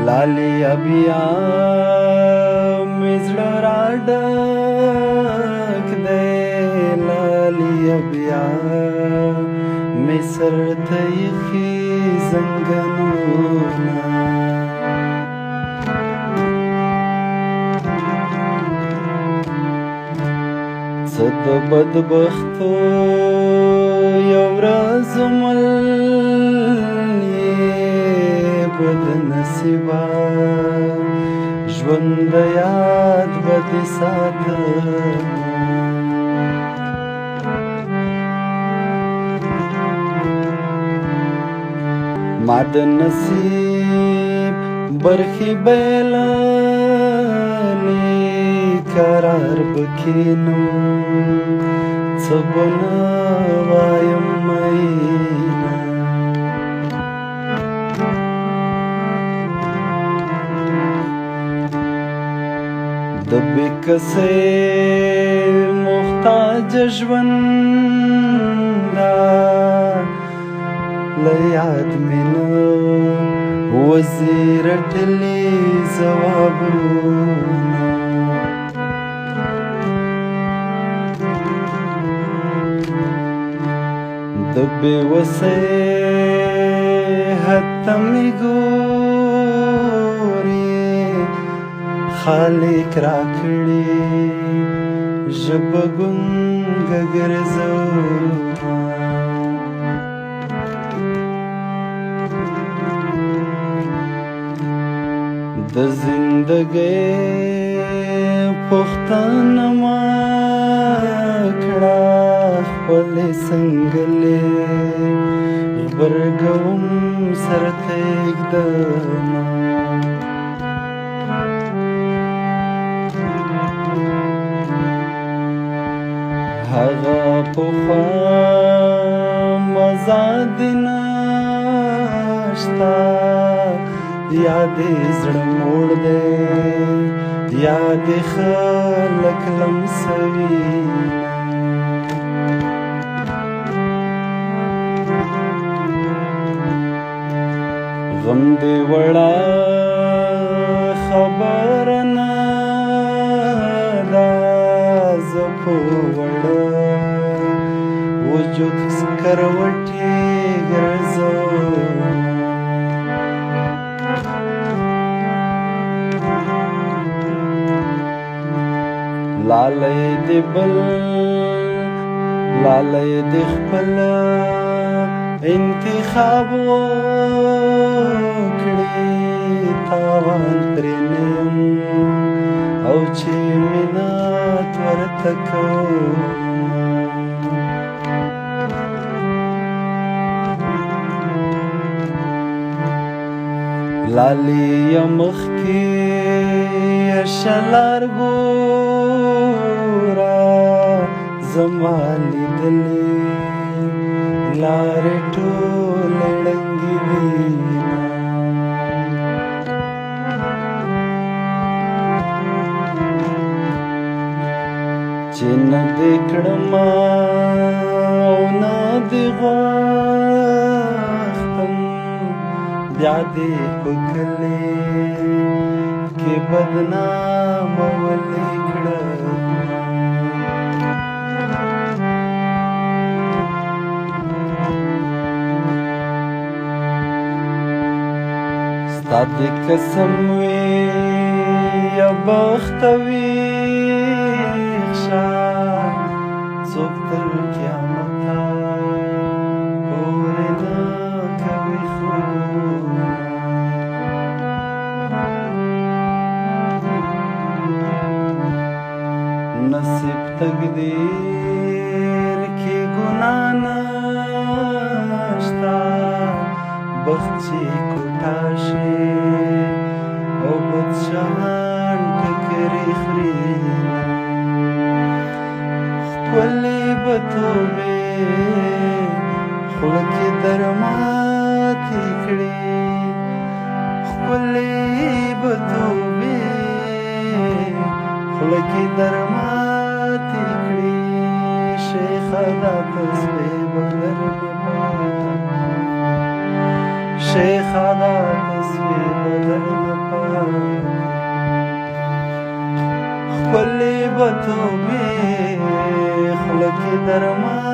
लालिया बिया मिजड़ा राडक दे लालिया बिया मिसर तयखी जंगनूना صد بدبختو یو ورځ بد نصیبا ژوند د یاد به دې ساتم ما د نصیب برخې بیللې قرار بکینم څه به نه وایم میینه د بېکسۍ محتاج ژونده له یاد مې نه وځي رټلي ځوابونه د بېوسۍ حتی مې ګوري خالق راکړي ژبه ګونګه ګرځومه د زندګۍ پوښتنه ما کړه خپلې سنګلې غبرګوم سر ته ږدمه هغه پخوا مزه دې نشته یاد زړه موړ دی یاد خلک لمسوي غم دې وړه خبره نه ده زه په وړه وجود سکروټې ګرځوم لالی دی بل لالی دی خپل انتخاب وکړي تاوان پرې نه یم او چې منت ورته کوم لالی یم مخکې شلار زما لیدلې لارې ټولې ړنګې وینه چې نه دې کړمه او نه دې غوښتم بیا دې په کلي کې بدنامه ولې کړم ستا دې قسم وي یا بخت ویښ شه څوک تر قیامته پورې نه کوي خوبونه نصیب تقدیر کې ګناه نشته بخت چې کوټه شي او بادشاهان ټکرې خوري ښکلې به توبې خوله کې درماتې کړي ښکلې به توبې خوله کې درماتې کړي شیخه دا تسبیح به درنه شیخه دا تسبیح به درنه ښکلې به توبې خوله کې درمان